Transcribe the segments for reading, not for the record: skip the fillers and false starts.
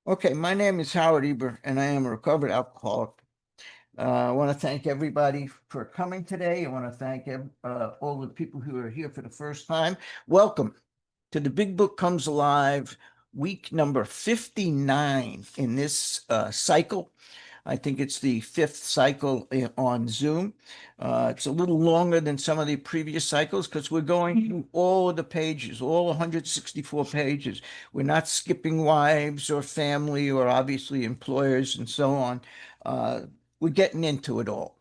Okay, my name is Howard Eber, and I am a recovered alcoholic. I want to thank everybody for coming today. I want to thank all the people who are here for the first time. Welcome to the Big Book Comes Alive, week number 59 in this cycle. I think it's the fifth cycle on Zoom. It's a little longer than some of the previous cycles because we're going through all of the pages, all 164 pages. We're not skipping wives or family or obviously employers and so on. Uh, we're getting into it all.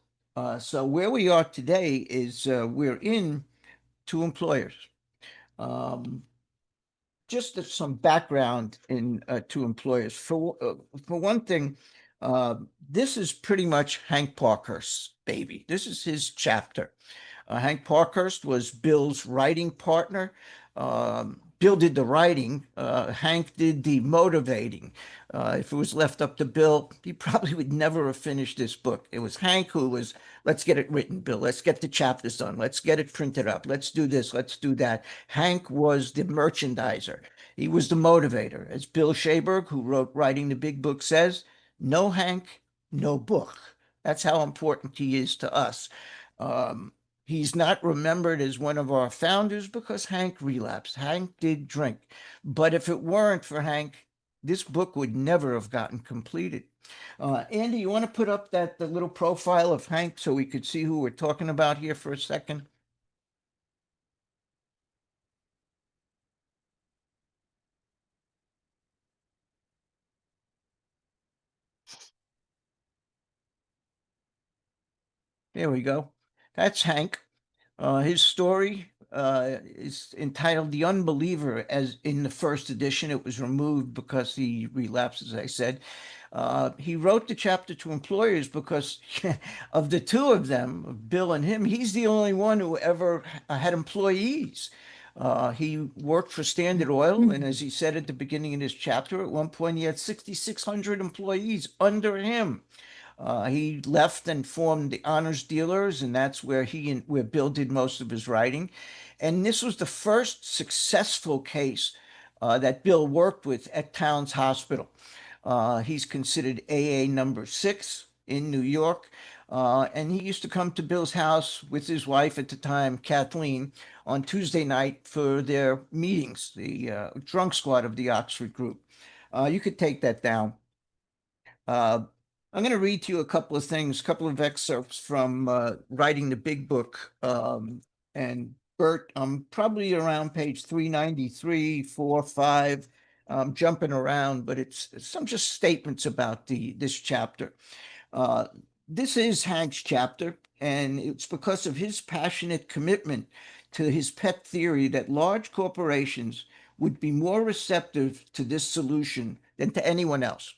So where we are today is we're in two employers. Um, just some background in two employers. For one thing, uh, this is pretty much Hank Parkhurst's baby. This is his chapter. Hank Parkhurst was Bill's writing partner. Bill did the writing. Hank did the motivating. If it was left up to Bill, he probably would never have finished this book. It was Hank who was, let's get it written, Bill. Let's get the chapters done. Let's get it printed up. Let's do this. Let's do that. Hank was the merchandiser. He was the motivator. As Bill Shaberg, who wrote Writing the Big Book, says, no Hank, no book. That's how important he is to us. Um, He's not remembered as one of our founders because Hank relapsed. Hank did drink. But if it weren't for Hank, this book would never have gotten completed. Andy, you want to put up the little profile of Hank so we could see who we're talking about here for a second? There we go. That's Hank. His story is entitled The Unbeliever. As in the first edition, it was removed because he relapsed, as I said. He wrote the chapter to employers because of the two of them, Bill and him, he's the only one who ever had employees. He worked for Standard Oil, and as he said at the beginning of this chapter, at one point he had 6,600 employees under him. He left and formed the Honors Dealers, and that's where Bill did most of his writing. And this was the first successful case that Bill worked with at Towns Hospital. He's considered AA number 6 in New York. And he used to come to Bill's house with his wife at the time, Kathleen, on Tuesday night for their meetings, the drunk squad of the Oxford group. You could take that down. Uh, I'm going to read to you a couple of things, a couple of excerpts from Writing the Big Book. And Bert, I'm probably around page 393, 4, 5. I'm jumping around, but it's some just statements about this chapter. Uh, this is Hank's chapter, and it's because of his passionate commitment to his pet theory that large corporations would be more receptive to this solution than to anyone else.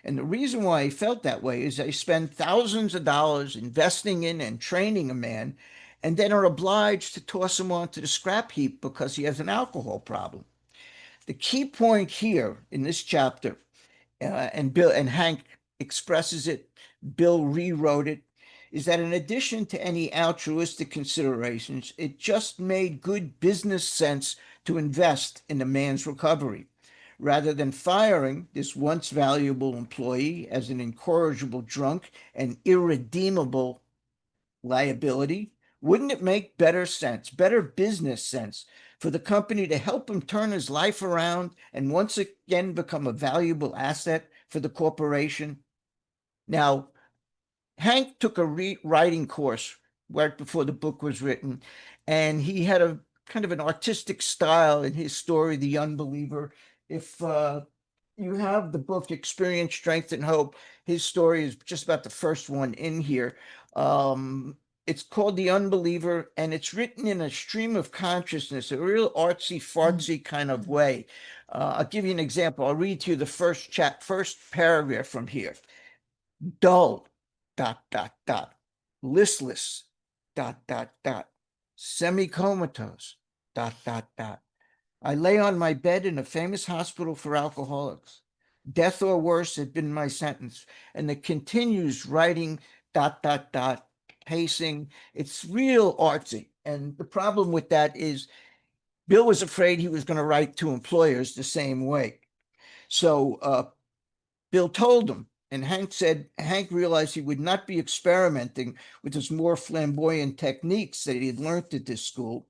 And the reason why I felt that way is I spend thousands of dollars investing in and training a man, and then are obliged to toss him onto the scrap heap because he has an alcohol problem. The key point here in this chapter, and Bill and Hank expresses it, Bill rewrote it, is that in addition to any altruistic considerations, it just made good business sense to invest in the man's recovery rather than firing this once valuable employee as an incorrigible drunk and irredeemable liability. Wouldn't it make better sense, better business sense, for the company to help him turn his life around and once again become a valuable asset for the corporation? Now, Hank took a writing course right before the book was written, and he had a kind of an artistic style in his story, The Unbeliever. If you have the book Experience, Strength, and Hope, his story is just about the first one in here. It's called The Unbeliever, and it's written in a stream of consciousness, a real artsy fartsy kind of way. I'll give you an example. I'll read to you the first paragraph from here. Dull, dot, dot, dot, listless, dot, dot, dot, semi-comatose, dot, dot, dot. I lay on my bed in a famous hospital for alcoholics. Death or worse had been my sentence. And it continues writing, dot, dot, dot, pacing. It's real artsy. And the problem with that is Bill was afraid he was going to write to employers the same way. So Bill told him, and Hank realized he would not be experimenting with his more flamboyant techniques that he had learned at this school,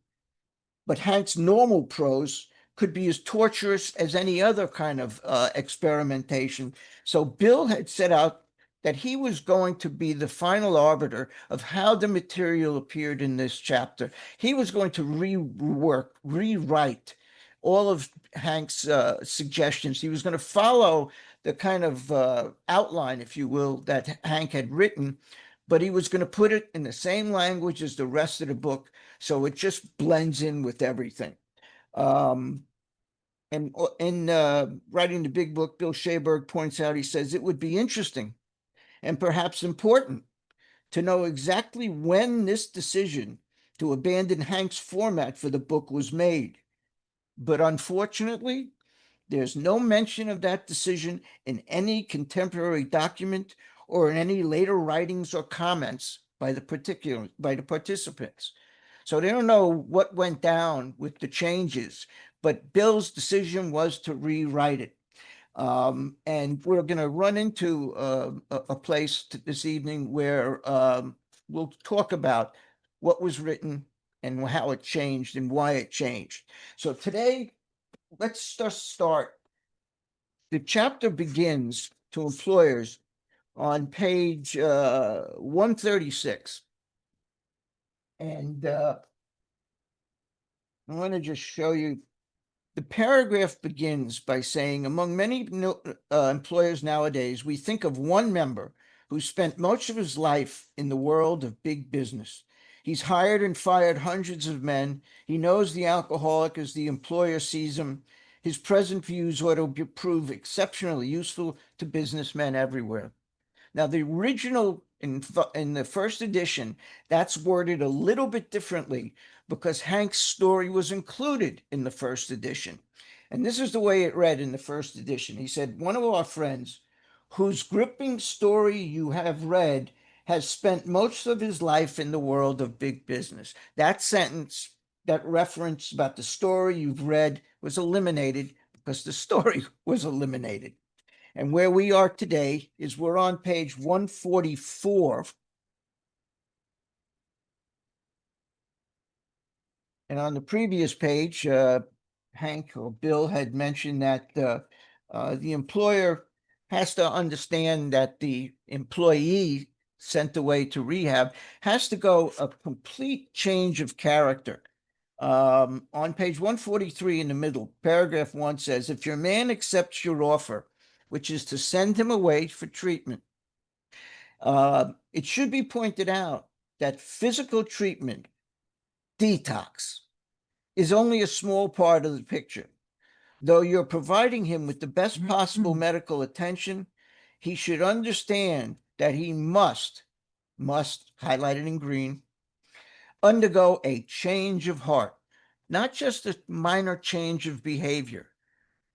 but Hank's normal prose could be as torturous as any other kind of experimentation. So Bill had set out that he was going to be the final arbiter of how the material appeared in this chapter. He was going to rewrite all of Hank's suggestions. He was going to follow the kind of outline, if you will, that Hank had written, but he was going to put it in the same language as the rest of the book, so it just blends in with everything. And in writing the big book, Bill Shaberg points out, he says, it would be interesting and perhaps important to know exactly when this decision to abandon Hank's format for the book was made. But unfortunately, there's no mention of that decision in any contemporary document or in any later writings or comments by the participants. So they don't know what went down with the changes, but Bill's decision was to rewrite it. And we're going to run into a place this evening where we'll talk about what was written and how it changed and why it changed. So today, let's just start. The chapter begins to employers on page 136. And I want to just show you. The paragraph begins by saying, among many employers nowadays, we think of one member who spent most of his life in the world of big business. He's hired and fired hundreds of men. He knows the alcoholic as the employer sees him. His present views ought to prove exceptionally useful to businessmen everywhere. Now, the original in the first edition, that's worded a little bit differently because Hank's story was included in the first edition. And this is the way it read in the first edition. He said, one of our friends, whose gripping story you have read, has spent most of his life in the world of big business. That sentence, that reference about the story you've read, was eliminated because the story was eliminated. And where we are today is we're on page 144. And on the previous page, Hank or Bill had mentioned that the employer has to understand that the employee sent away to rehab has to go a complete change of character. On page 143 in the middle, paragraph 1 says, if your man accepts your offer, which is to send him away for treatment, it should be pointed out that physical treatment, detox, is only a small part of the picture. Though you're providing him with the best possible medical attention, he should understand that he must, highlighted in green, undergo a change of heart, not just a minor change of behavior,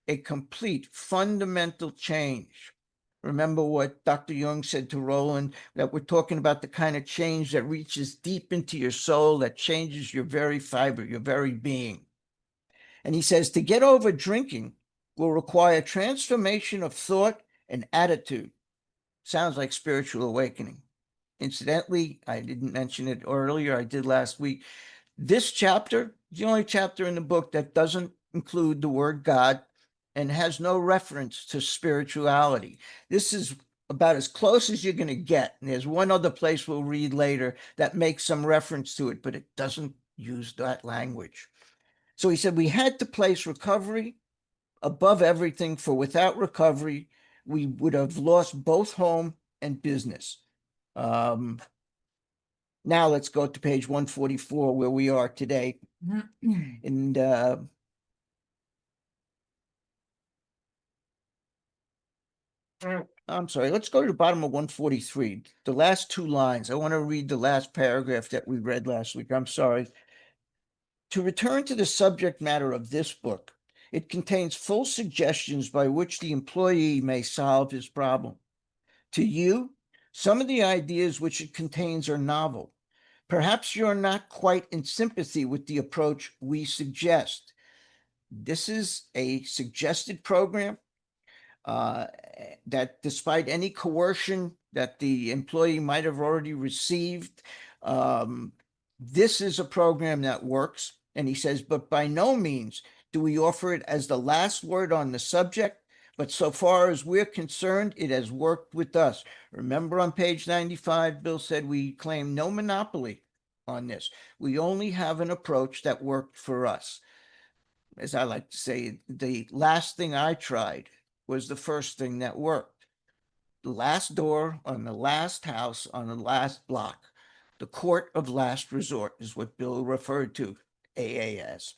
a complete fundamental change. Remember what Dr. Jung said to Roland, that we're talking about the kind of change that reaches deep into your soul, that changes your very fiber, your very being. And he says to get over drinking will require transformation of thought and attitude. Sounds like spiritual awakening. Incidentally, I didn't mention it earlier, I did last week. This chapter is the only chapter in the book that doesn't include the word God and has no reference to spirituality. This is about as close as you're going to get. And there's one other place we'll read later that makes some reference to it, but it doesn't use that language. So he said we had to place recovery above everything, for without recovery, we would have lost both home and business. Now let's go to page 144 where we are today. And I'm sorry, let's go to the bottom of 143, the last two lines. I want to read the last paragraph that we read last week. I'm sorry. To return to the subject matter of this book, it contains full suggestions by which the employee may solve his problem. To you, some of the ideas which it contains are novel. Perhaps you're not quite in sympathy with the approach we suggest. This is a suggested program. that despite any coercion that the employee might have already received, this is a program that works. And he says, but by no means do we offer it as the last word on the subject, but so far as we're concerned, it has worked with us. Remember on page 95, Bill said we claim no monopoly on this. We only have an approach that worked for us. As I like to say, the last thing I tried was the first thing that worked. The last door on the last house on the last block. The court of last resort is what Bill referred to AA as.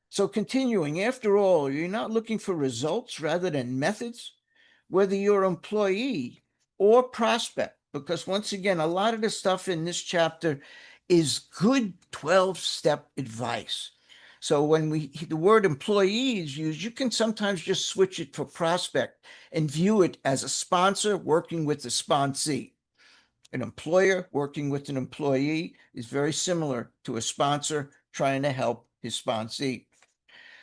So continuing, after all, you're not looking for results rather than methods, whether you're employee or prospect, because once again, a lot of the stuff in this chapter is good 12-step advice. So when the word employee is used, you can sometimes just switch it for prospect and view it as a sponsor working with the sponsee. An employer working with an employee is very similar to a sponsor trying to help his sponsee.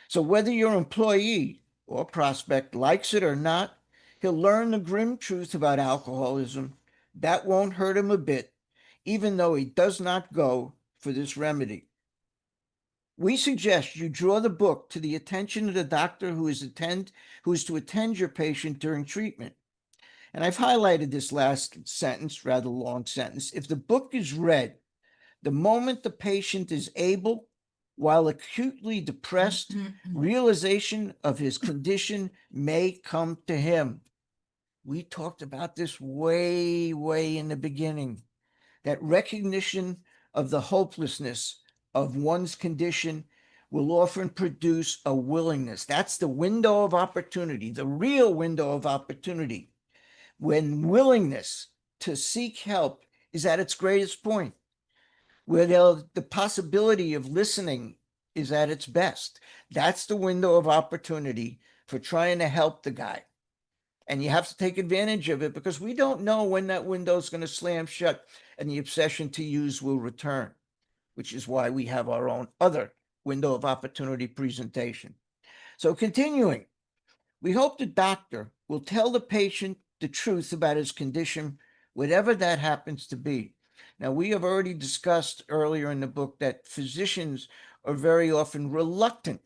So whether your employee or prospect likes it or not, he'll learn the grim truth about alcoholism. That won't hurt him a bit, even though he does not go for this remedy. We suggest you draw the book to the attention of the doctor who is to attend your patient during treatment. And I've highlighted this last sentence, rather long sentence. If the book is read, the moment the patient is able, while acutely depressed, realization of his condition may come to him. We talked about this way in the beginning, that recognition of the hopelessness of one's condition will often produce a willingness. That's the window of opportunity, the real window of opportunity, when willingness to seek help is at its greatest point, where the possibility of listening is at its best. That's the window of opportunity for trying to help the guy. And you have to take advantage of it, because we don't know when that window is going to slam shut and the obsession to use will return, which is why we have our own other window of opportunity presentation. So continuing, we hope the doctor will tell the patient the truth about his condition, whatever that happens to be. Now, we have already discussed earlier in the book that physicians are very often reluctant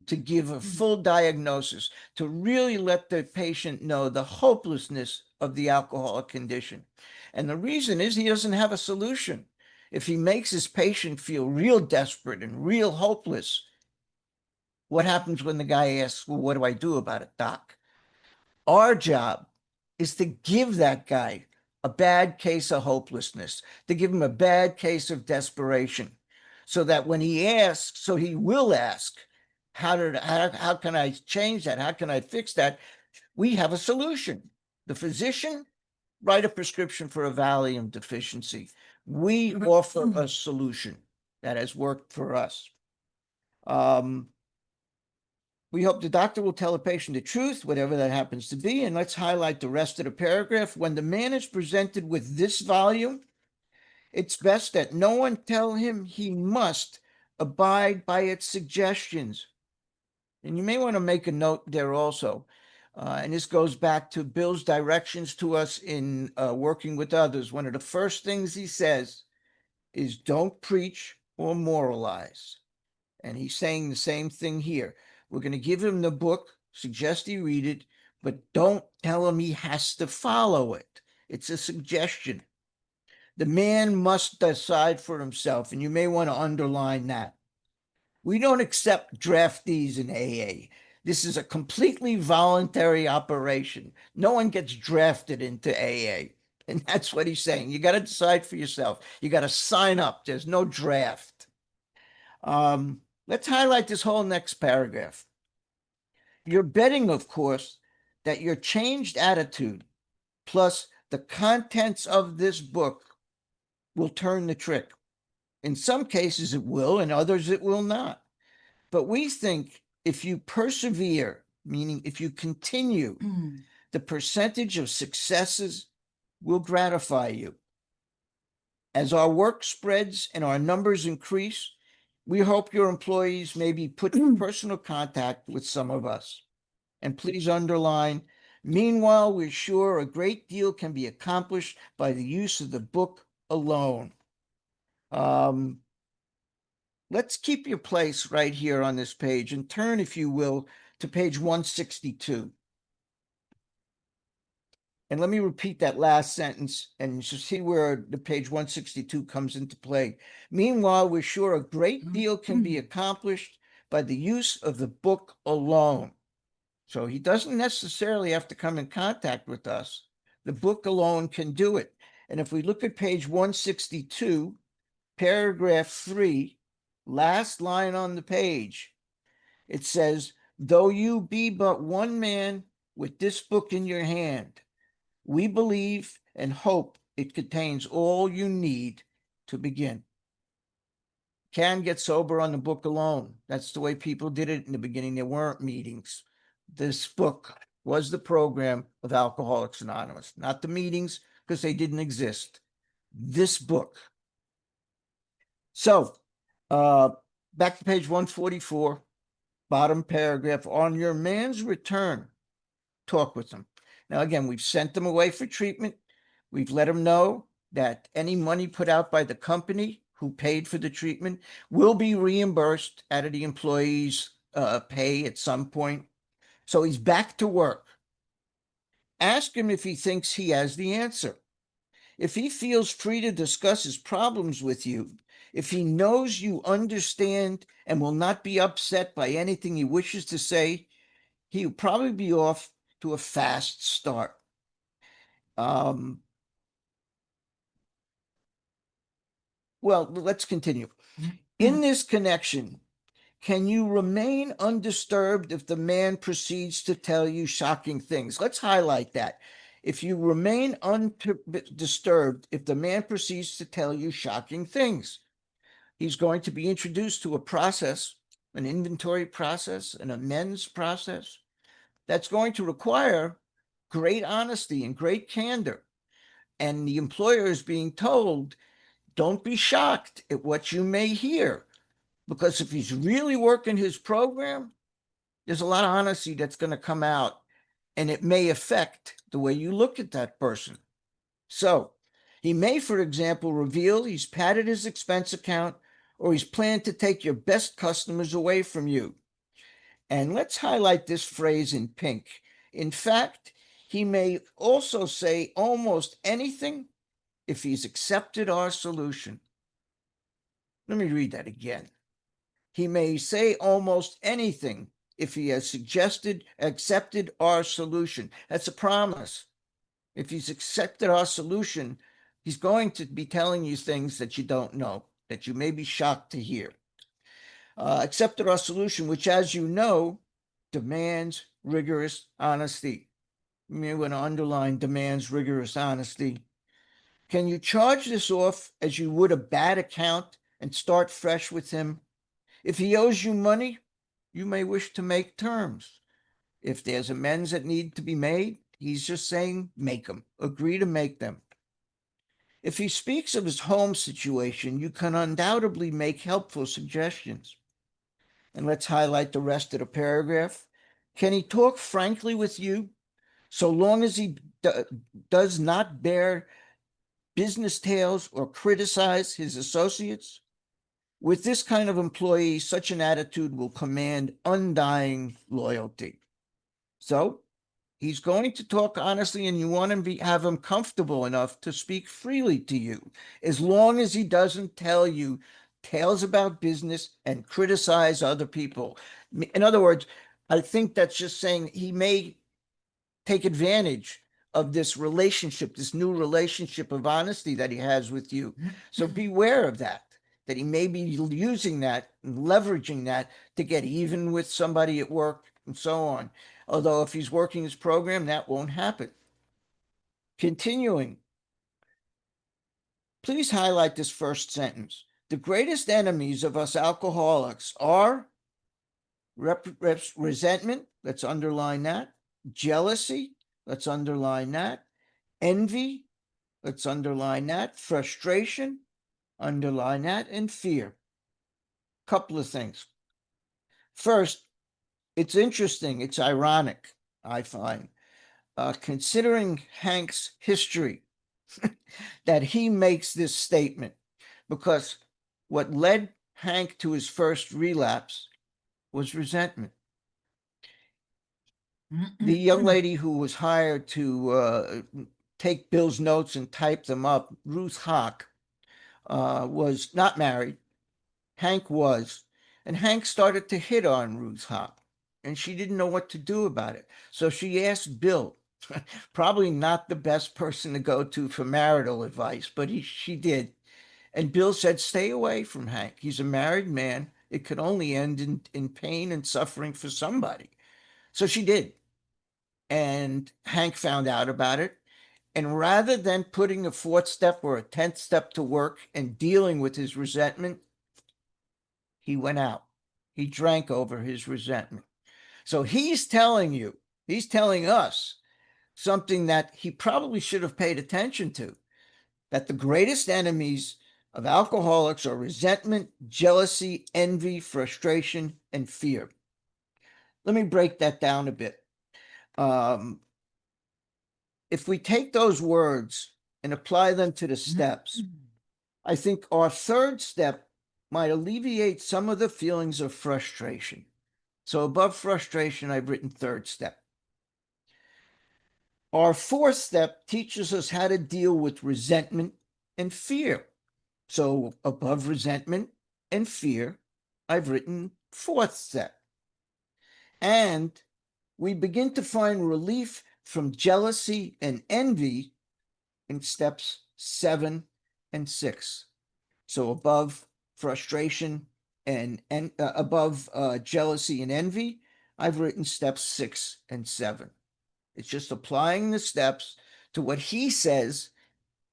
to give a full diagnosis, to really let the patient know the hopelessness of the alcoholic condition. And the reason is he doesn't have a solution. If he makes his patient feel real desperate and real hopeless, what happens when the guy asks, well, what do I do about it, doc? Our job is to give that guy a bad case of hopelessness, to give him a bad case of desperation, so that when he asks, so he will ask, how can I change that? How can I fix that? We have a solution. The physician, write a prescription for a Valium deficiency. We offer a solution that has worked for us. We hope the doctor will tell the patient the truth, whatever that happens to be. And let's highlight the rest of the paragraph. When the man is presented with this volume, it's best that no one tell him he must abide by its suggestions. And you may want to make a note there also. And this goes back to Bill's directions to us in working with others. One of the first things he says is don't preach or moralize. And he's saying the same thing here. We're going to give him the book, suggest he read it, but don't tell him he has to follow it. It's a suggestion. The man must decide for himself, and you may want to underline that. We don't accept draftees in AA. This is a completely voluntary operation. No one gets drafted into AA. And that's what he's saying. You got to decide for yourself. You got to sign up. There's no draft. Let's highlight this whole next paragraph. You're betting, of course, that your changed attitude plus the contents of this book will turn the trick. In some cases it will, in others it will not. But we think if you persevere, meaning if you continue, the percentage of successes will gratify you. As our work spreads and our numbers increase, we hope your employees may be put in personal contact with some of us. And please underline Meanwhile, we're sure a great deal can be accomplished by the use of the book alone. Let's keep your place right here on this page and turn, if you will, to page 162. And let me repeat that last sentence and you see where the page 162 comes into play. Meanwhile, we're sure a great deal can be accomplished by the use of the book alone. So he doesn't necessarily have to come in contact with us. The book alone can do it. And if we look at page 162, paragraph 3, last line on the page, it says, though you be but one man with this book in your hand, we believe and hope it contains all you need to begin. Can get sober on the book alone. That's the way people did it in the beginning. There weren't meetings. This book was the program of Alcoholics Anonymous, not the meetings, because they didn't exist. This book. So, back to page 144, bottom paragraph. On your man's return, talk with him. Now, again, we've sent them away for treatment. We've let them know that any money put out by the company who paid for the treatment will be reimbursed out of the employee's pay at some point. So he's back to work. Ask him if he thinks he has the answer. If he feels free to discuss his problems with you, if he knows you understand and will not be upset by anything he wishes to say, he'll probably be off to a fast start. Well, let's continue. In this connection, can you remain undisturbed if the man proceeds to tell you shocking things? Let's highlight that. If you remain undisturbed if the man proceeds to tell you shocking things, he's going to be introduced to a process, an inventory process, an amends process that's going to require great honesty and great candor. And the employer is being told, don't be shocked at what you may hear, because if he's really working his program, there's a lot of honesty that's going to come out, and it may affect the way you look at that person. So he may, for example, reveal he's padded his expense account, or he's planned to take your best customers away from you. And let's highlight this phrase in pink. In fact, he may also say almost anything if he's accepted our solution. Let me read that again. He may say almost anything if he has accepted our solution. That's a promise. If he's accepted our solution, he's going to be telling you things that you don't know, that you may be shocked to hear. Accepted our solution, which, as you know, demands rigorous honesty. You may want to underline demands rigorous honesty. Can you charge this off as you would a bad account and start fresh with him? If he owes you money, you may wish to make terms. If there's amends that need to be made, he's just saying make them. Agree to make them. If he speaks of his home situation, you can undoubtedly make helpful suggestions. And let's highlight the rest of the paragraph. Can he talk frankly with you so long as he does not bear business tales or criticize his associates? With this kind of employee, such an attitude will command undying loyalty. So he's going to talk honestly, and you want to have him comfortable enough to speak freely to you, as long as he doesn't tell you tales about business and criticize other people. In other words, I think that's just saying he may take advantage of this relationship, this new relationship of honesty that he has with you. So beware of that he may be using that and leveraging that to get even with somebody at work and so on. Although if he's working his program, that won't happen. Continuing, please highlight this first sentence. The greatest enemies of us alcoholics are resentment, let's underline that, jealousy, let's underline that, envy, let's underline that, frustration, underline that, and fear. Couple of things. First, it's interesting, it's ironic, I find. considering Hank's history, that he makes this statement, because what led Hank to his first relapse was resentment. The young lady who was hired to take Bill's notes and type them up, Ruth Hawk, was not married. Hank was. And Hank started to hit on Ruth Hawk, and she didn't know what to do about it. So she asked Bill, probably not the best person to go to for marital advice, but she did. And Bill said, stay away from Hank. He's a married man. It could only end in pain and suffering for somebody. So she did. And Hank found out about it. And rather than putting a fourth step or a 10th step to work and dealing with his resentment, he went out. He drank over his resentment. So he's telling us something that he probably should have paid attention to, that the greatest enemies of alcoholics are resentment, jealousy, envy, frustration, and fear. Let me break that down a bit. If we take those words and apply them to the steps, I think our third step might alleviate some of the feelings of frustration. So above frustration, I've written third step. Our fourth step teaches us how to deal with resentment and fear. So above resentment and fear, I've written fourth step. And we begin to find relief from jealousy and envy in steps 7 and 6. So above frustration and above jealousy and envy, I've written steps 6 and 7. It's just applying the steps to what he says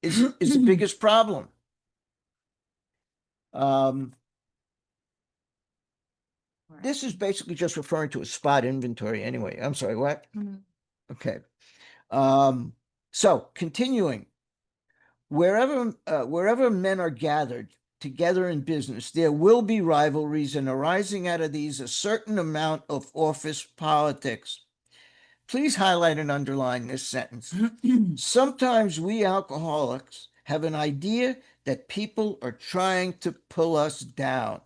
is the biggest problem. This is basically just referring to a spot inventory anyway. I'm sorry, what? Okay. So continuing, wherever men are gathered together in business, there will be rivalries, and arising out of these, a certain amount of office politics. Please highlight and underline this sentence. Sometimes we alcoholics have an idea that people are trying to pull us down.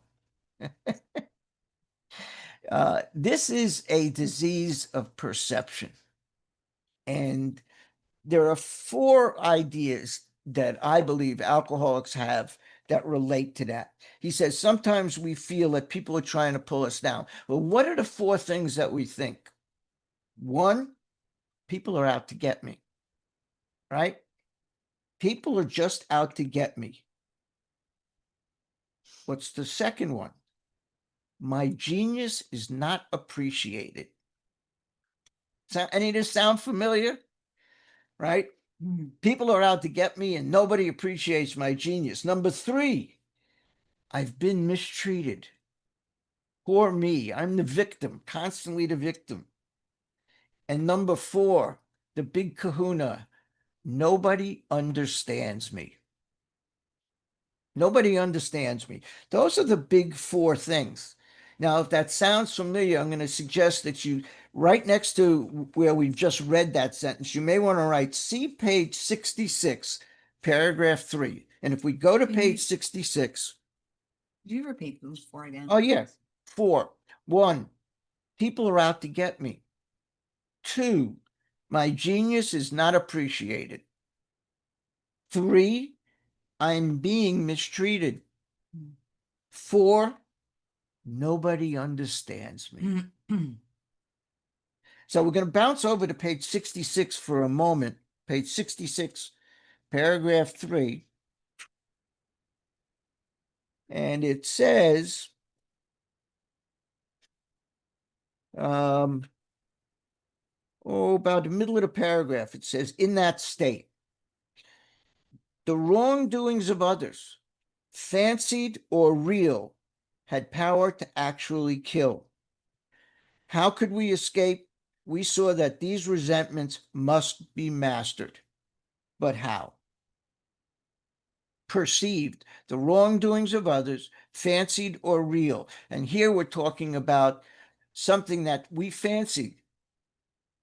This is a disease of perception. And there are 4 ideas that I believe alcoholics have that relate to that. He says, sometimes we feel that people are trying to pull us down. Well, what are the 4 things that we think? 1, people are out to get me, right? People are just out to get me. What's the second one? My genius is not appreciated. Any of this sound familiar? Right? People are out to get me and nobody appreciates my genius. Number 3, I've been mistreated. Poor me. I'm the victim, constantly the victim. And number 4, the big kahuna, nobody understands me. Nobody understands me. Those are the big 4 things. Now, if that sounds familiar, I'm going to suggest that you, right next to where we've just read that sentence, you may want to write, see page 66, paragraph 3. And if we go to page 66. Do you repeat those 4 again? Oh, yeah. 4. 1, people are out to get me. 2, my genius is not appreciated. 3, I'm being mistreated. 4, nobody understands me. So we're going to bounce over to page 66 for a moment. Page 66, paragraph 3. And it says, about the middle of the paragraph, it says, in that state, the wrongdoings of others, fancied or real, had power to actually kill. How could we escape? We saw that these resentments must be mastered. But how? Perceived, the wrongdoings of others, fancied or real. And here we're talking about something that we fancied.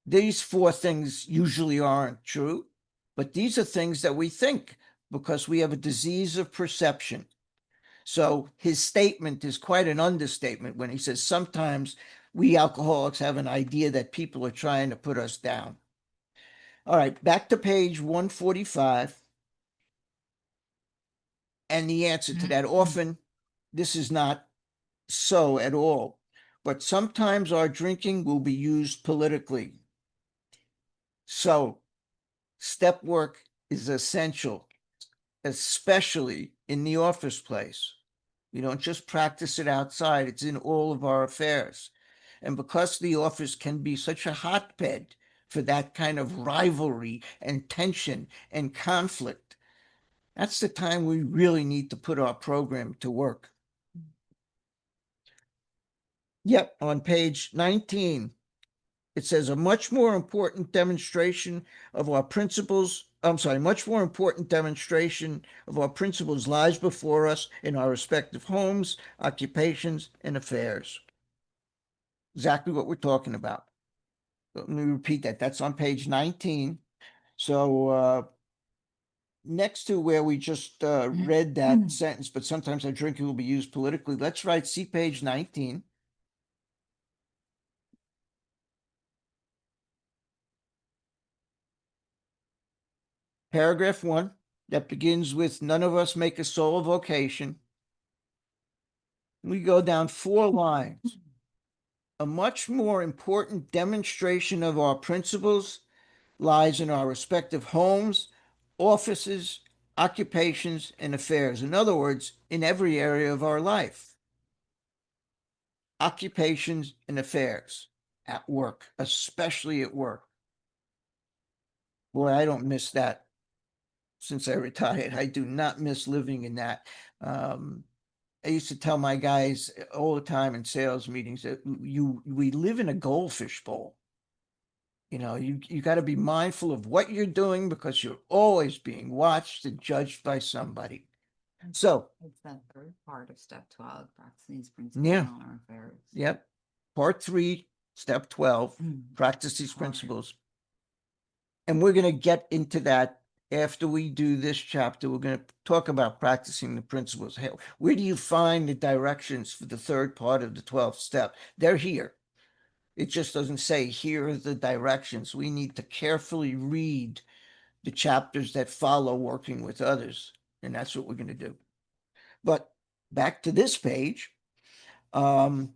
These four things usually aren't true, but these are things that we think because we have a disease of perception. So his statement is quite an understatement when he says sometimes we alcoholics have an idea that people are trying to put us down. All right, back to page 145. And the answer to that, often this is not so at all, but sometimes our drinking will be used politically. So step work is essential, especially in the office place. You don't just practice it outside, it's in all of our affairs. And because the office can be such a hotbed for that kind of rivalry and tension and conflict, that's the time we really need to put our program to work. Yep, on page 19, it says a much more important demonstration of our principles. Much more important demonstration of our principles lies before us in our respective homes, occupations, and affairs. Exactly what we're talking about. Let me repeat that. That's on page 19. So next to where we just read that sentence, but sometimes our drinking will be used politically, let's see page 19. Paragraph 1 that begins with none of us make a sole vocation. We go down 4 lines. A much more important demonstration of our principles lies in our respective homes, offices, occupations, and affairs. In other words, in every area of our life. Occupations and affairs at work, especially at work. Boy, I don't miss that since I retired. I do not miss living in that. I used to tell my guys all the time in sales meetings that we live in a goldfish bowl. You know, you got to be mindful of what you're doing because you're always being watched and judged by somebody. So It's that third part of step 12, practicing these principles Yeah. in all our affairs. Yep. Part 3, step 12, practice these Hard. principles. And we're going to get into that after we do this chapter. We're going to talk about practicing the principles. Where do you find the directions for the third part of the 12th step? They're here. It just doesn't say here are the directions. We need to carefully read the chapters that follow working with others. And that's what we're going to do. But back to this page. One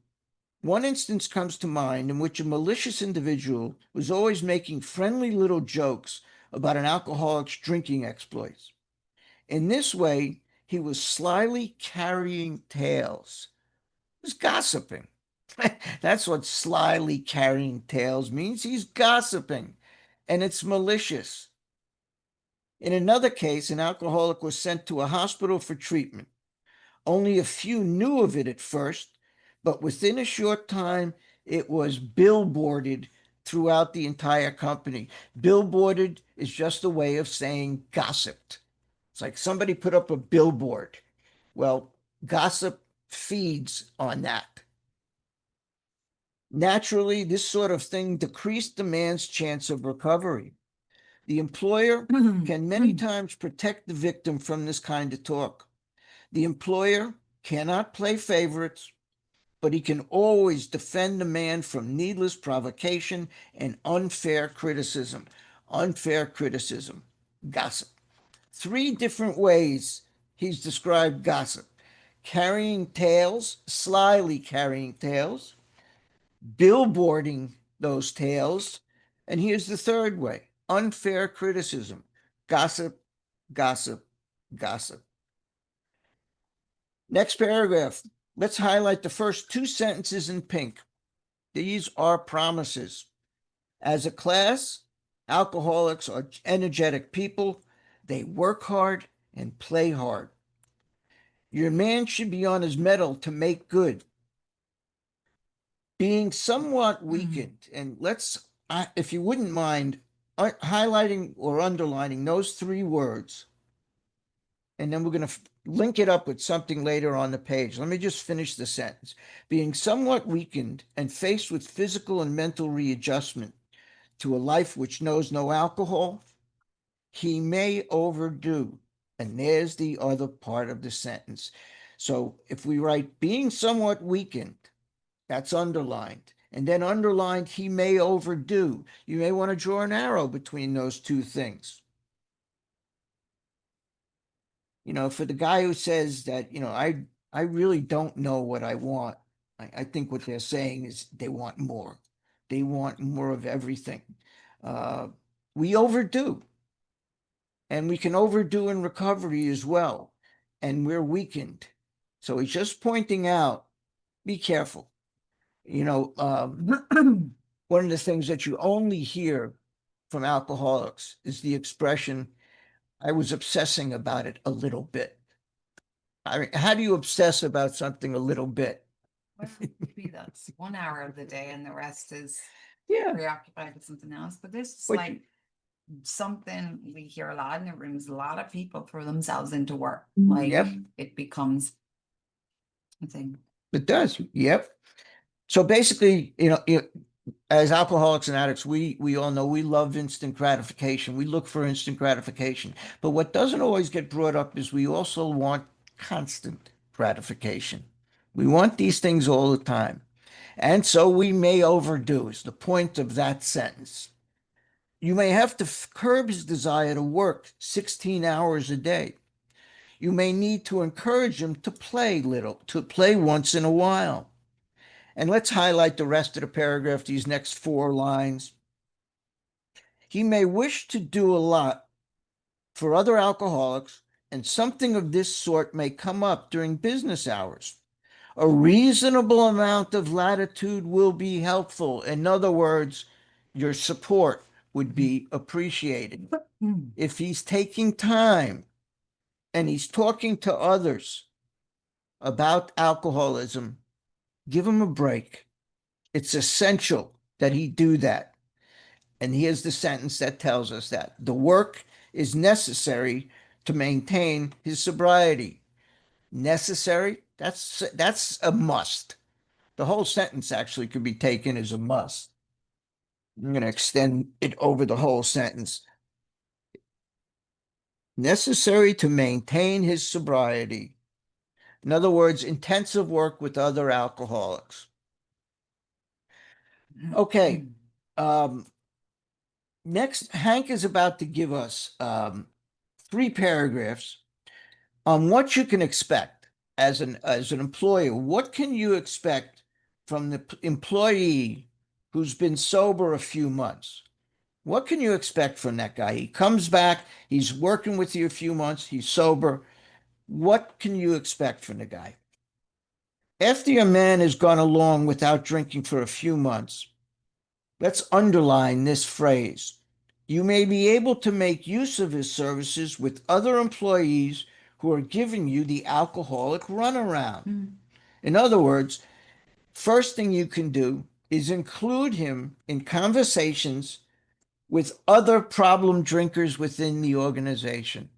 instance comes to mind in which a malicious individual was always making friendly little jokes about an alcoholic's drinking exploits. In this way, he was slyly carrying tales. He was gossiping. That's what slyly carrying tales means. He's gossiping, and it's malicious. In another case, an alcoholic was sent to a hospital for treatment. Only a few knew of it at first, but within a short time, it was billboarded throughout the entire company. Billboarded is just a way of saying gossiped. It's like somebody put up a billboard. Well, gossip feeds on that. Naturally, this sort of thing decreased the man's chance of recovery. The employer can many times protect the victim from this kind of talk. The employer cannot play favorites, but he can always defend the man from needless provocation and unfair criticism. Unfair criticism, gossip. 3 different ways he's described gossip: carrying tales, slyly carrying tales, billboarding those tales, and here's the third way: unfair criticism. Gossip, gossip, gossip. Next paragraph. Let's highlight the first 2 sentences in pink. These are promises. As a class, alcoholics are energetic people. They work hard and play hard. Your man should be on his mettle to make good. Being somewhat weakened, and let's, if you wouldn't mind, highlighting or underlining those 3 words, and then we're going to link it up with something later on the page. Let me just finish the sentence. Being somewhat weakened and faced with physical and mental readjustment, to a life which knows no alcohol, he may overdo. And there's the other part of the sentence. So if we write being somewhat weakened, that's underlined. And then underlined, he may overdo. You may want to draw an arrow between those two things. For the guy who says that, I really don't know what I want. I think what they're saying is they want more. They want more of everything. We overdo. And we can overdo in recovery as well. And we're weakened. So he's just pointing out, be careful. One of the things that you only hear from alcoholics is the expression, I was obsessing about it a little bit. I mean, how do you obsess about something a little bit? Well, maybe that's 1 hour of the day and the rest is Yeah. preoccupied with something else. But this is But like something we hear a lot in the rooms. A lot of people throw themselves into work. Yep. It becomes a thing. It does. Yep. So basically, as alcoholics and addicts, we all know we love instant gratification. We look for instant gratification. But what doesn't always get brought up is we also want constant gratification. We want these things all the time. And so we may overdo, is the point of that sentence. You may have to curb his desire to work 16 hours a day. You may need to encourage him to play once in a while. And let's highlight the rest of the paragraph, these next 4 lines. He may wish to do a lot for other alcoholics, and something of this sort may come up during business hours. A reasonable amount of latitude will be helpful. In other words, your support would be appreciated. If he's taking time and he's talking to others about alcoholism, give him a break. It's essential that he do that. And here's the sentence that tells us that the work is necessary to maintain his sobriety. Necessary? That's a must. The whole sentence actually could be taken as a must. I'm going to extend it over the whole sentence. Necessary to maintain his sobriety. In other words, intensive work with other alcoholics. Okay. Next, Hank is about to give us 3 paragraphs on what you can expect as an employer. What can you expect from the employee who's been sober a few months? What can you expect from that guy? He comes back, he's working with you a few months, he's sober. What can you expect from the guy? After a man has gone along without drinking for a few months, let's underline this phrase. You may be able to make use of his services with other employees who are giving you the alcoholic runaround. In other words, first thing you can do is include him in conversations with other problem drinkers within the organization.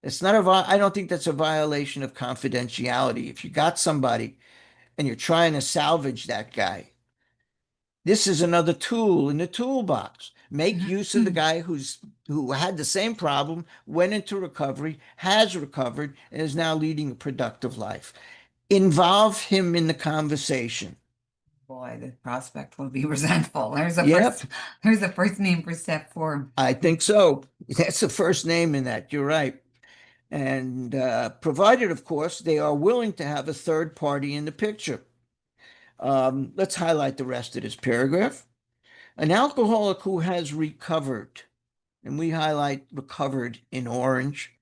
I don't think that's a violation of confidentiality. If you got somebody and you're trying to salvage that guy, this is another tool in the toolbox. Make use of the guy who had the same problem, went into recovery, has recovered, and is now leading a productive life. Involve him in the conversation. Boy, the prospect will be resentful. There's a Yep. first name for step 4. I think so. That's the first name in that. You're right. And provided, of course, they are willing to have a third party in the picture. Let's highlight the rest of this paragraph. An alcoholic who has recovered, and we highlight recovered in orange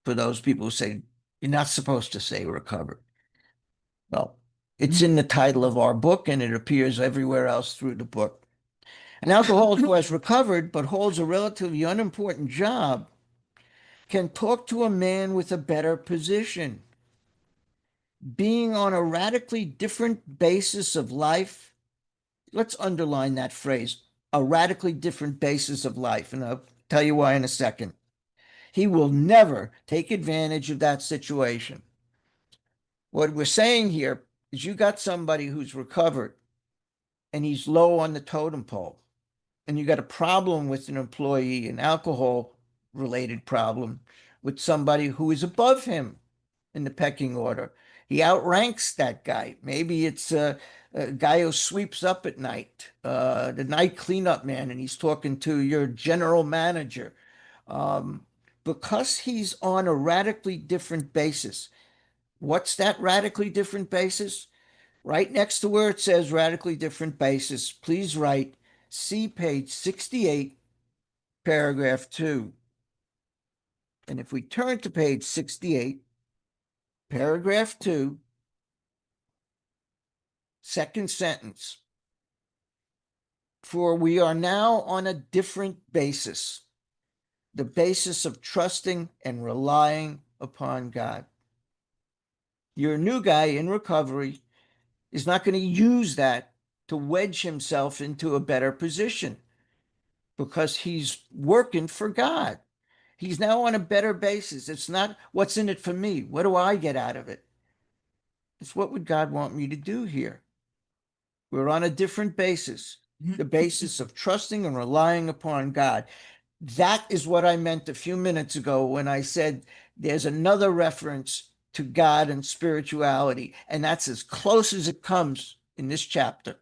for those people who say you're not supposed to say recovered. Well, it's in the title of our book and it appears everywhere else through the book. An alcoholic who has recovered but holds a relatively unimportant job can talk to a man with a better position. Being on a radically different basis of life. Let's underline that phrase, a radically different basis of life. And I'll tell you why in a second. He will never take advantage of that situation. What we're saying here is you got somebody who's recovered and he's low on the totem pole. and you got a problem with an employee, an alcohol related problem with somebody who is above him in the pecking order. He outranks that guy. Maybe it's a guy who sweeps up at night, the night cleanup man, and he's talking to your general manager. Because he's on a radically different basis. What's that radically different basis? Right next to where it says radically different basis, please write, see page 68, paragraph 2. And if we turn to page 68, paragraph 2, second sentence, for we are now on a different basis, the basis of trusting and relying upon God. Your new guy in recovery is not going to use that to wedge himself into a better position because he's working for God. He's now on a better basis. It's not what's in it for me. What do I get out of it? It's what would God want me to do here? We're on a different basis, the basis of trusting and relying upon God. That is what I meant a few minutes ago when I said there's another reference to God and spirituality, and that's as close as it comes in this chapter.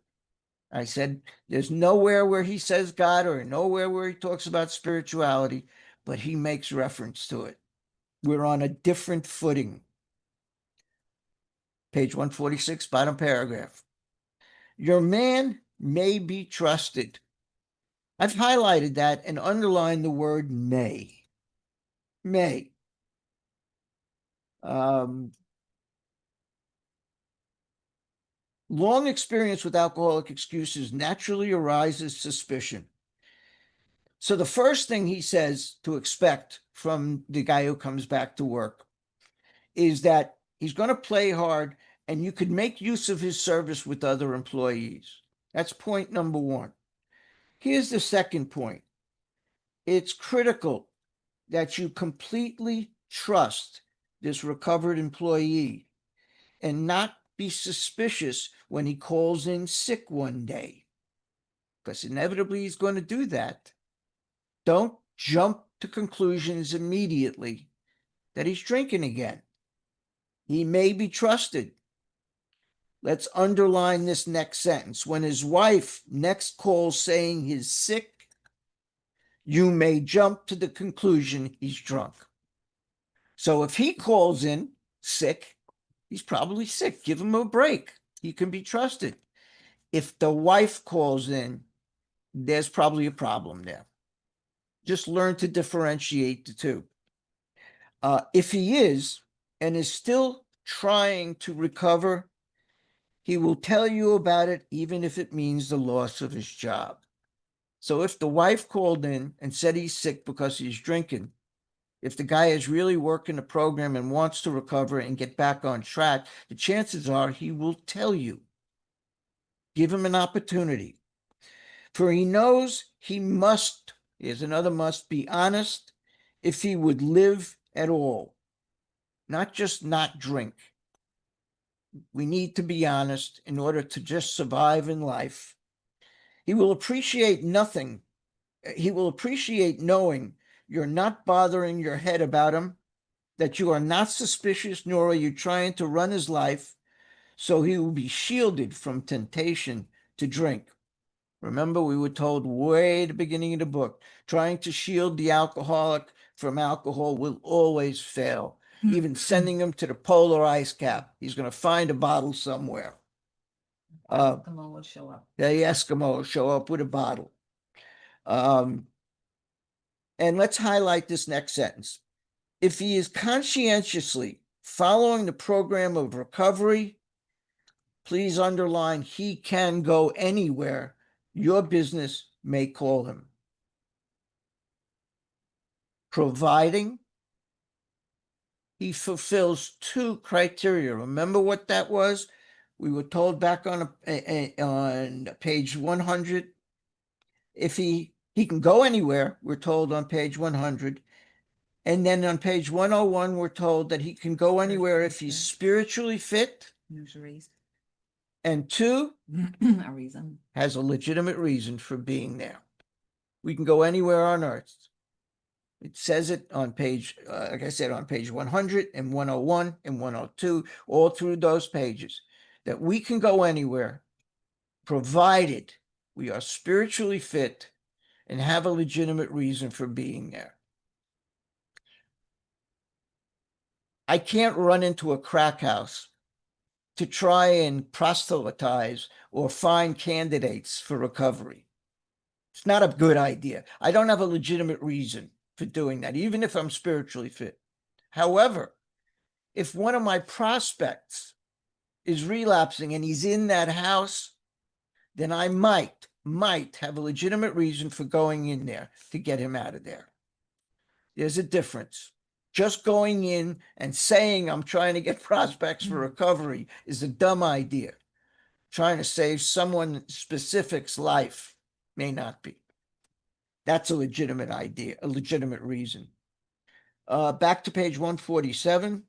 I said there's nowhere where he says God or nowhere where he talks about spirituality, but he makes reference to it. We're on a different footing. Page 146, bottom paragraph. Your man may be trusted. I've highlighted that and underlined the word may. May. Long experience with alcoholic excuses naturally arises suspicion. So the first thing he says to expect from the guy who comes back to work is that he's going to play hard and you could make use of his service with other employees. That's point number one. Here's the second point. It's critical that you completely trust this recovered employee and not be suspicious when he calls in sick one day, because inevitably he's going to do that. Don't jump to conclusions immediately that he's drinking again. He may be trusted. Let's underline this next sentence. When his wife next calls saying he's sick, you may jump to the conclusion he's drunk. So if he calls in sick, he's probably sick. Give him a break. He can be trusted. If the wife calls in, there's probably a problem there. Just learn to differentiate the two. If he is and is still trying to recover, he will tell you about it, even if it means the loss of his job. So if the wife called in and said he's sick because he's drinking, if the guy is really working the program and wants to recover and get back on track, the chances are he will tell you. Give him an opportunity. For he knows he must, here's another must, be honest if he would live at all, not just not drink. We need to be honest in order to just survive in life. He will appreciate nothing. He will appreciate knowing you're not bothering your head about him, that you are not suspicious, nor are you trying to run his life, so he will be shielded from temptation to drink. Remember, we were told way at the beginning of the book, trying to shield the alcoholic from alcohol will always fail. Even sending him to the polar ice cap, he's going to find a bottle somewhere. Eskimo will show up. The Eskimo will show up with a bottle. And let's highlight this next sentence. If he is conscientiously following the program of recovery, please underline he can go anywhere your business may call him. Providing he fulfills two criteria. Remember what that was? We were told back on page 100. If he can go anywhere, we're told on page 100. And then on page 101, we're told that he can go anywhere if he's spiritually fit. Usuries. And two, A reason. has a legitimate reason for being there. We can go anywhere on earth. It says it on page, like I said, on page 100 and 101 and 102, all through those pages, that we can go anywhere, provided we are spiritually fit and have a legitimate reason for being there. I can't run into a crack house to try and proselytize or find candidates for recovery. It's not a good idea. I don't have a legitimate reason for doing that, even if I'm spiritually fit. However, if one of my prospects is relapsing and he's in that house, then I might have a legitimate reason for going in there to get him out of there. There's a difference. Just going in and saying I'm trying to get prospects for recovery is a dumb idea. Trying to save someone specific's life may not be. That's a legitimate idea, a legitimate reason. Back to page 147.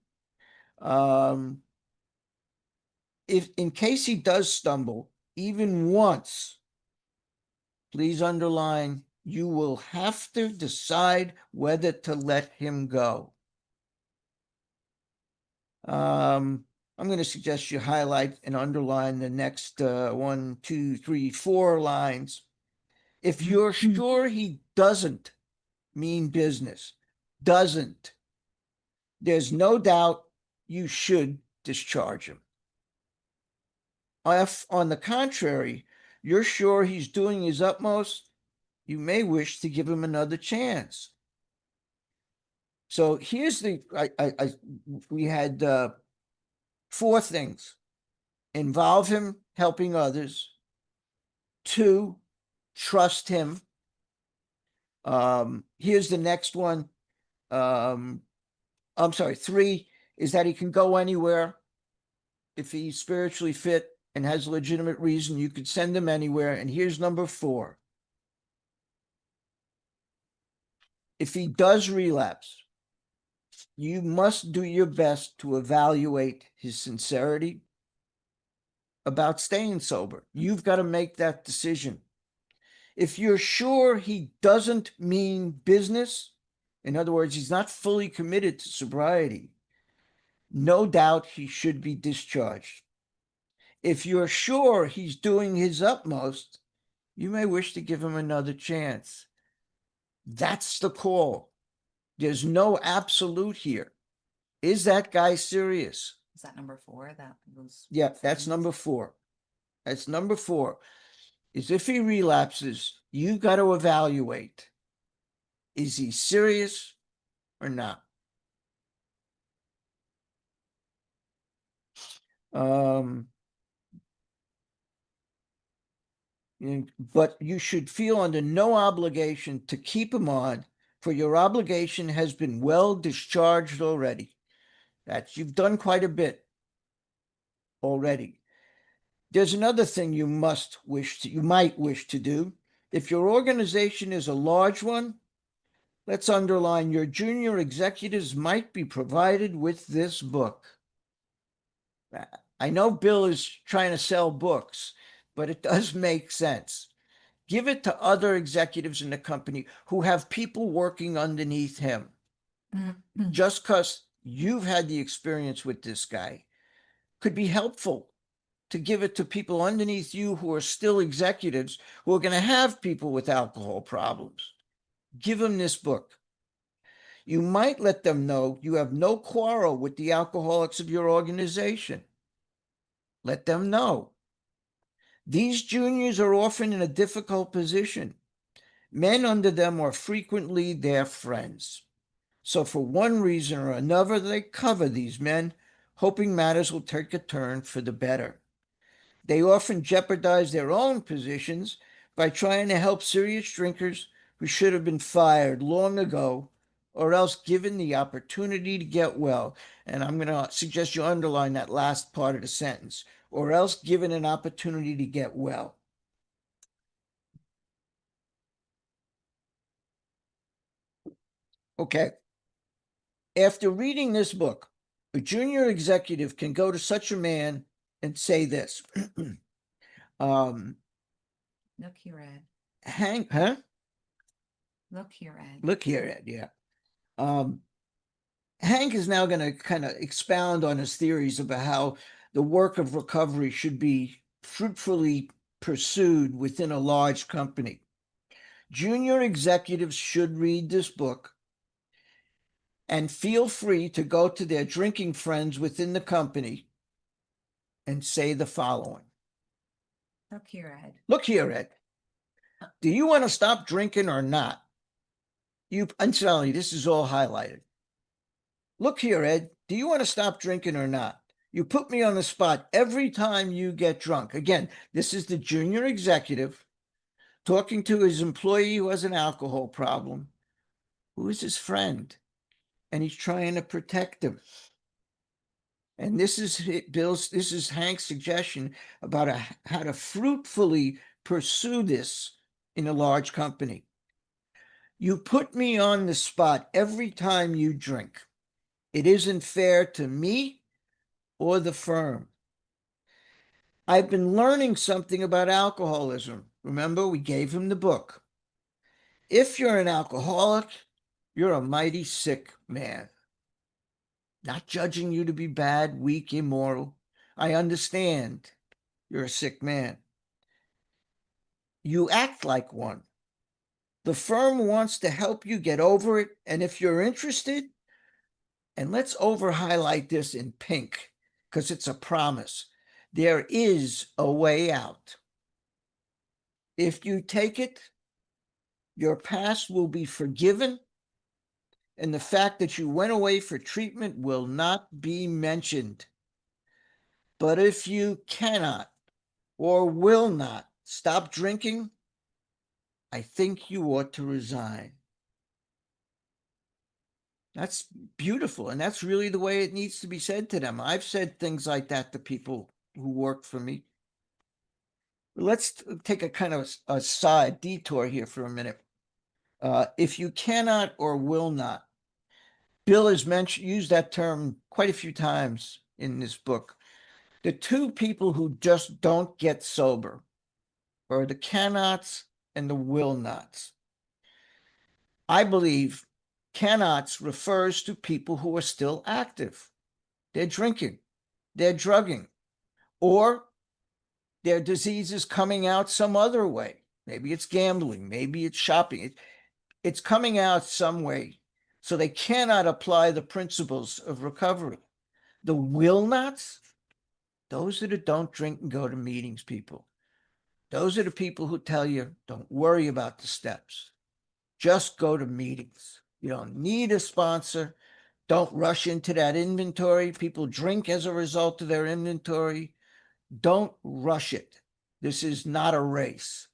If in case he does stumble, even once, please underline, you will have to decide whether to let him go. I'm going to suggest you highlight and underline the next 1, 2, 3, 4 lines. If you're sure he doesn't mean business, there's no doubt you should discharge him. If, on the contrary, you're sure he's doing his utmost, you may wish to give him another chance. So here's the, we had 4 things. Involve him helping others. 2, trust him. Here's the next one. I'm sorry, 3 is that he can go anywhere. If he's spiritually fit and has a legitimate reason, you could send him anywhere. And here's number 4. If he does relapse, you must do your best to evaluate his sincerity about staying sober. You've got to make that decision. If you're sure he doesn't mean business, in other words, he's not fully committed to sobriety, no doubt he should be discharged. If you're sure he's doing his utmost, you may wish to give him another chance. That's the call. There's no absolute here. Is that guy serious? Is that number 4? That was. Yeah, that's number 4. That's number 4. Is if he relapses, you got to evaluate. Is he serious or not? But you should feel under no obligation to keep him on, for your obligation has been well discharged already. You've done quite a bit already. There's another thing you might wish to do. If your organization is a large one, let's underline your junior executives might be provided with this book. I know Bill is trying to sell books, but it does make sense. Give it to other executives in the company who have people working underneath him. Just because you've had the experience with this guy could be helpful to give it to people underneath you who are still executives who are going to have people with alcohol problems. Give them this book. You might let them know you have no quarrel with the alcoholics of your organization. Let them know. These juniors are often in a difficult position. Men under them are frequently their friends. So for one reason or another, they cover these men, hoping matters will take a turn for the better. They often jeopardize their own positions by trying to help serious drinkers who should have been fired long ago or else given the opportunity to get well. And I'm going to suggest you underline that last part of the sentence, or else given an opportunity to get well. Okay. After reading this book, a junior executive can go to such a man and say this. Look here, Ed. Huh? Look here, Ed. Look here, Ed. Yeah. Hank is now going to kind of expound on his theories about how the work of recovery should be fruitfully pursued within a large company. Junior executives should read this book and feel free to go to their drinking friends within the company and say the following. Look here, Ed. Look here, Ed. Do you want to stop drinking or not? Incidentally, this is all highlighted. Look here, Ed. Do you want to stop drinking or not? You put me on the spot every time you get drunk. Again, this is the junior executive talking to his employee who has an alcohol problem, who is his friend, and he's trying to protect him. And this is Hank's suggestion about how to fruitfully pursue this in a large company. You put me on the spot every time you drink. It isn't fair to me or the firm. I've been learning something about alcoholism. Remember, we gave him the book. If you're an alcoholic, you're a mighty sick man. Not judging you to be bad, weak, immoral. I understand you're a sick man. You act like one. The firm wants to help you get over it, and if you're interested, and let's over highlight this in pink because it's a promise, there is a way out. If you take it, your past will be forgiven, and the fact that you went away for treatment will not be mentioned. But if you cannot or will not stop drinking, I think you ought to resign. That's beautiful, and that's really the way it needs to be said to them. I've said things like that to people who work for me. Let's take a kind of a side detour here for a minute. If you cannot or will not, Bill has used that term quite a few times in this book. The two people who just don't get sober are the cannots and the will nots. I believe cannots refers to people who are still active. They're drinking, they're drugging, or their disease is coming out some other way. Maybe it's gambling, maybe it's shopping. It's coming out some way. So they cannot apply the principles of recovery. The will nots, those are the don't drink and go to meetings people. Those are the people who tell you, don't worry about the steps. Just go to meetings. You don't need a sponsor. Don't rush into that inventory. People drink as a result of their inventory. Don't rush it. This is not a race.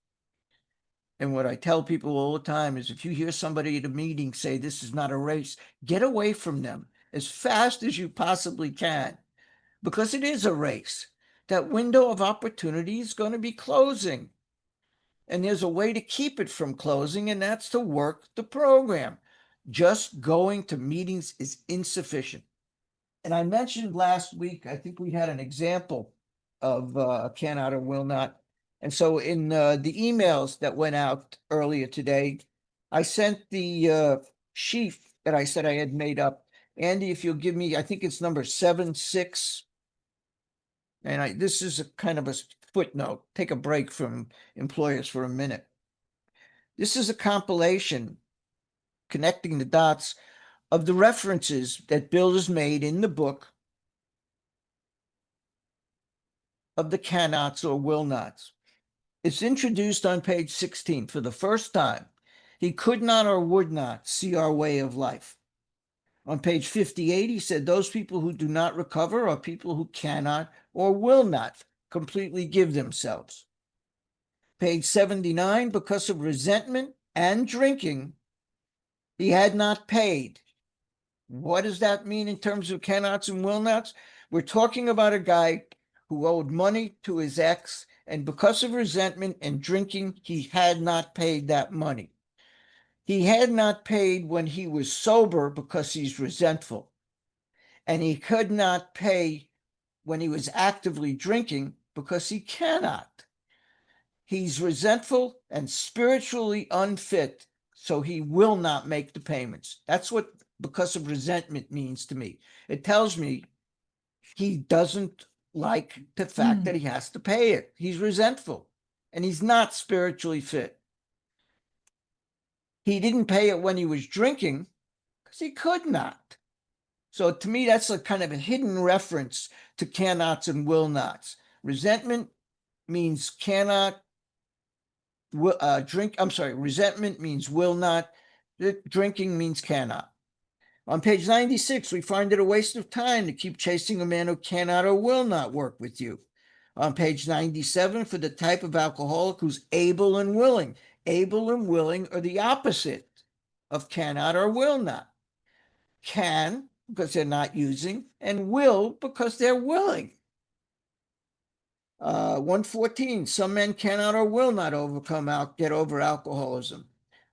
And what I tell people all the time is if you hear somebody at a meeting say this is not a race, get away from them as fast as you possibly can, because it is a race. That window of opportunity is going to be closing. And there's a way to keep it from closing, and that's to work the program. Just going to meetings is insufficient. And I mentioned last week, I think we had an example of cannot or will not. And so in the emails that went out earlier today, I sent the sheet that I said I had made up. Andy, if you'll give me, I think it's number 76. And this is a kind of a footnote. Take a break from employers for a minute. This is a compilation connecting the dots of the references that Bill has made in the book of the cannots or will nots. It's introduced on page 16 for the first time. He could not or would not see our way of life. On page 58, he said those people who do not recover are people who cannot or will not completely give themselves. Page 79, because of resentment and drinking, he had not paid. What does that mean in terms of cannots and will nots? We're talking about a guy who owed money to his ex, and because of resentment and drinking, he had not paid that money. He had not paid when he was sober because he's resentful. And he could not pay when he was actively drinking because he cannot. He's resentful and spiritually unfit so he will not make the payments. That's what because of resentment means to me. It tells me he doesn't like the fact that he has to pay it. He's resentful and he's not spiritually fit. He didn't pay it when he was drinking because he could not. So to me, that's a kind of a hidden reference to cannots and will nots. Resentment means cannot drink. I'm sorry, resentment means will not. Drinking means cannot. On page 96, we find it a waste of time to keep chasing a man who cannot or will not work with you. On page 97, for the type of alcoholic who's able and willing. Able and willing are the opposite of cannot or will not. Can, because they're not using, and will, because they're willing. 114, some men cannot or will not get over alcoholism.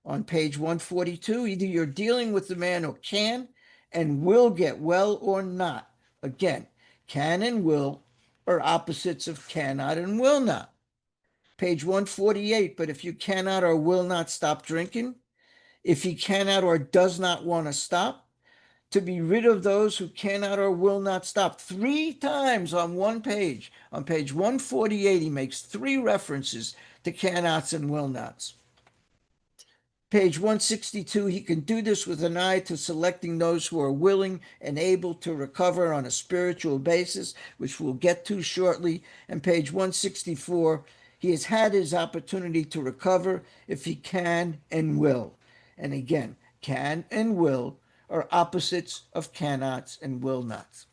On page 142, either you're dealing with the man who can and will get well or not. Again, can and will are opposites of cannot and will not. Page 148, but if you cannot or will not stop drinking, if he cannot or does not want to stop, to be rid of those who cannot or will not stop. 3 times on one page. On page 148, he makes 3 references to cannots and will nots. Page 162, he can do this with an eye to selecting those who are willing and able to recover on a spiritual basis, which we'll get to shortly. And page 164, he has had his opportunity to recover if he can and will. And again, can and will are opposites of cannots and will nots.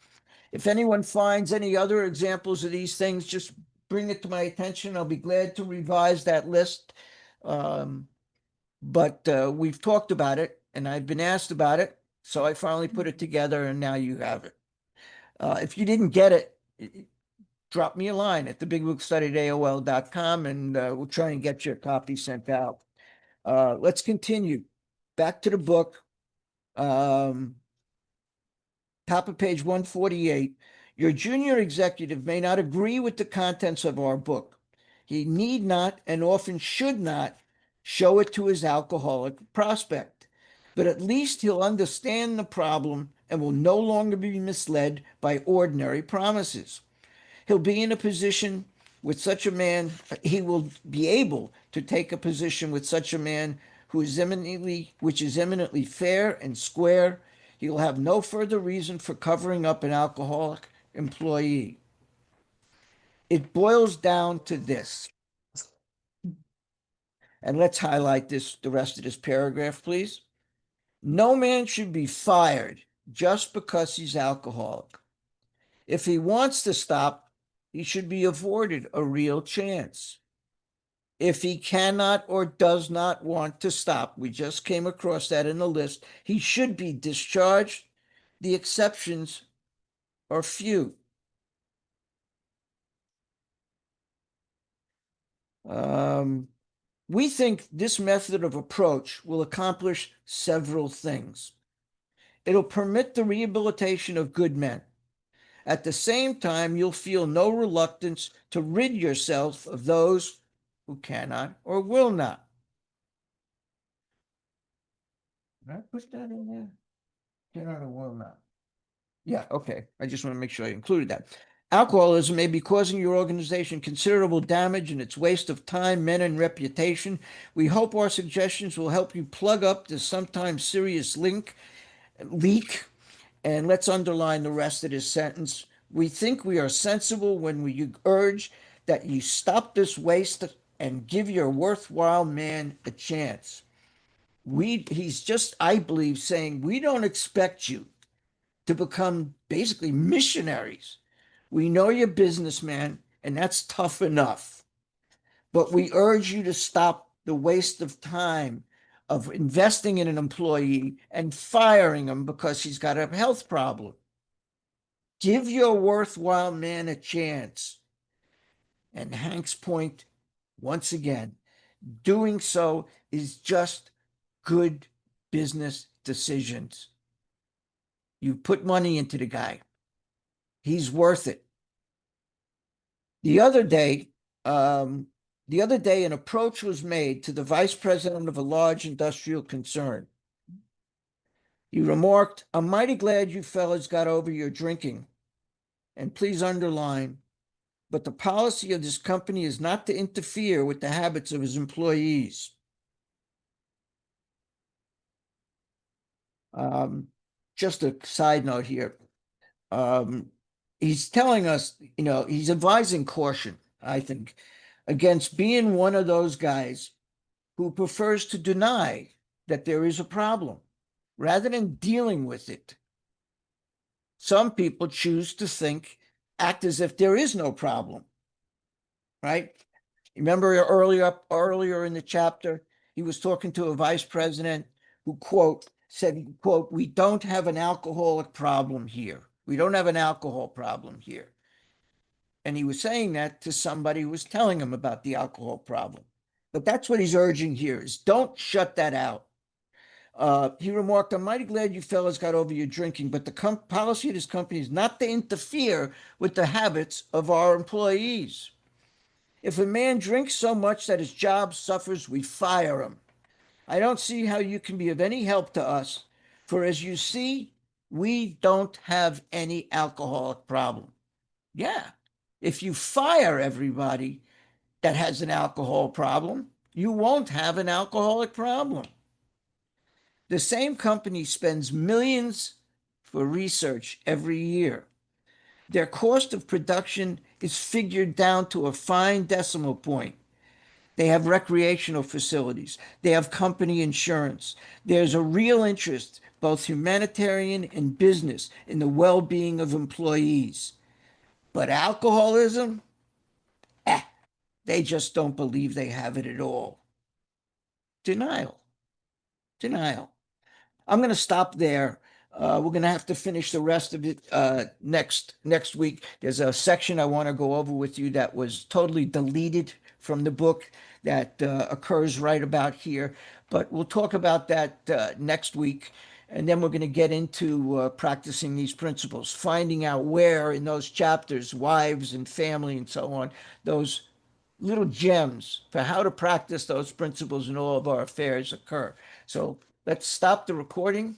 If anyone finds any other examples of these things, just bring it to my attention. I'll be glad to revise that list. But we've talked about it and I've been asked about it. So I finally put it together and now you have it. If you didn't get it, drop me a line at thebigbookstudy@aol.com and we'll try and get you a copy sent out. Let's continue. Back to the book. Top of page 148. Your junior executive may not agree with the contents of our book. He need not and often should not show it to his alcoholic prospect, but at least he'll understand the problem and will no longer be misled by ordinary promises. He'll be in a position with such a man, he will be able to take a position with such a man which is eminently fair and square. He'll have no further reason for covering up an alcoholic employee. It boils down to this. And let's highlight the rest of this paragraph, please. No man should be fired just because he's alcoholic. If he wants to stop, he should be afforded a real chance. If he cannot or does not want to stop, we just came across that in the list, he should be discharged. The exceptions are few. We think this method of approach will accomplish several things. It'll permit the rehabilitation of good men. At the same time, you'll feel no reluctance to rid yourself of those who cannot or will not. Did I put that in there? Cannot or will not. Yeah, okay. I just want to make sure I included that. Alcoholism may be causing your organization considerable damage and its waste of time, men, and reputation. We hope our suggestions will help you plug up this sometimes serious leak. And let's underline the rest of this sentence. We think we are sensible when we urge that you stop this waste and give your worthwhile man a chance. He's just, I believe, saying we don't expect you to become basically missionaries. We know you're businessman, and that's tough enough. But we urge you to stop the waste of time of investing in an employee and firing him because he's got a health problem. Give your worthwhile man a chance. And Hank's point, once again, doing so is just good business decisions. You put money into the guy. He's worth it. The other day, The other day, an approach was made to the vice president of a large industrial concern. He remarked, "I'm mighty glad you fellas got over your drinking. And please underline, but the policy of this company is not to interfere with the habits of his employees." Um, just a side note here. Um, he's telling us, he's advising caution, I think, against being one of those guys who prefers to deny that there is a problem rather than dealing with it. Some people choose to act as if there is no problem, right? Remember earlier in the chapter, he was talking to a vice president who, quote, said, quote, "We don't have an alcoholic problem here. We don't have an alcohol problem here." And he was saying that to somebody who was telling him about the alcohol problem. But that's what he's urging here is don't shut that out. He remarked, "I'm mighty glad you fellas got over your drinking, but the policy of this company is not to interfere with the habits of our employees. If a man drinks so much that his job suffers, we fire him. I don't see how you can be of any help to us, for as you see, we don't have any alcoholic problem." Yeah. If you fire everybody that has an alcohol problem, you won't have an alcoholic problem. The same company spends millions for research every year. Their cost of production is figured down to a fine decimal point. They have recreational facilities. They have company insurance. There's a real interest, both humanitarian and business, in the well-being of employees. But alcoholism, they just don't believe they have it at all. Denial. Denial. I'm going to stop there. We're going to have to finish the rest of it next week. There's a section I want to go over with you that was totally deleted from the book that occurs right about here. But we'll talk about that next week. And then we're going to get into practicing these principles, finding out where in those chapters, wives and family and so on, those little gems for how to practice those principles in all of our affairs occur. So let's stop the recording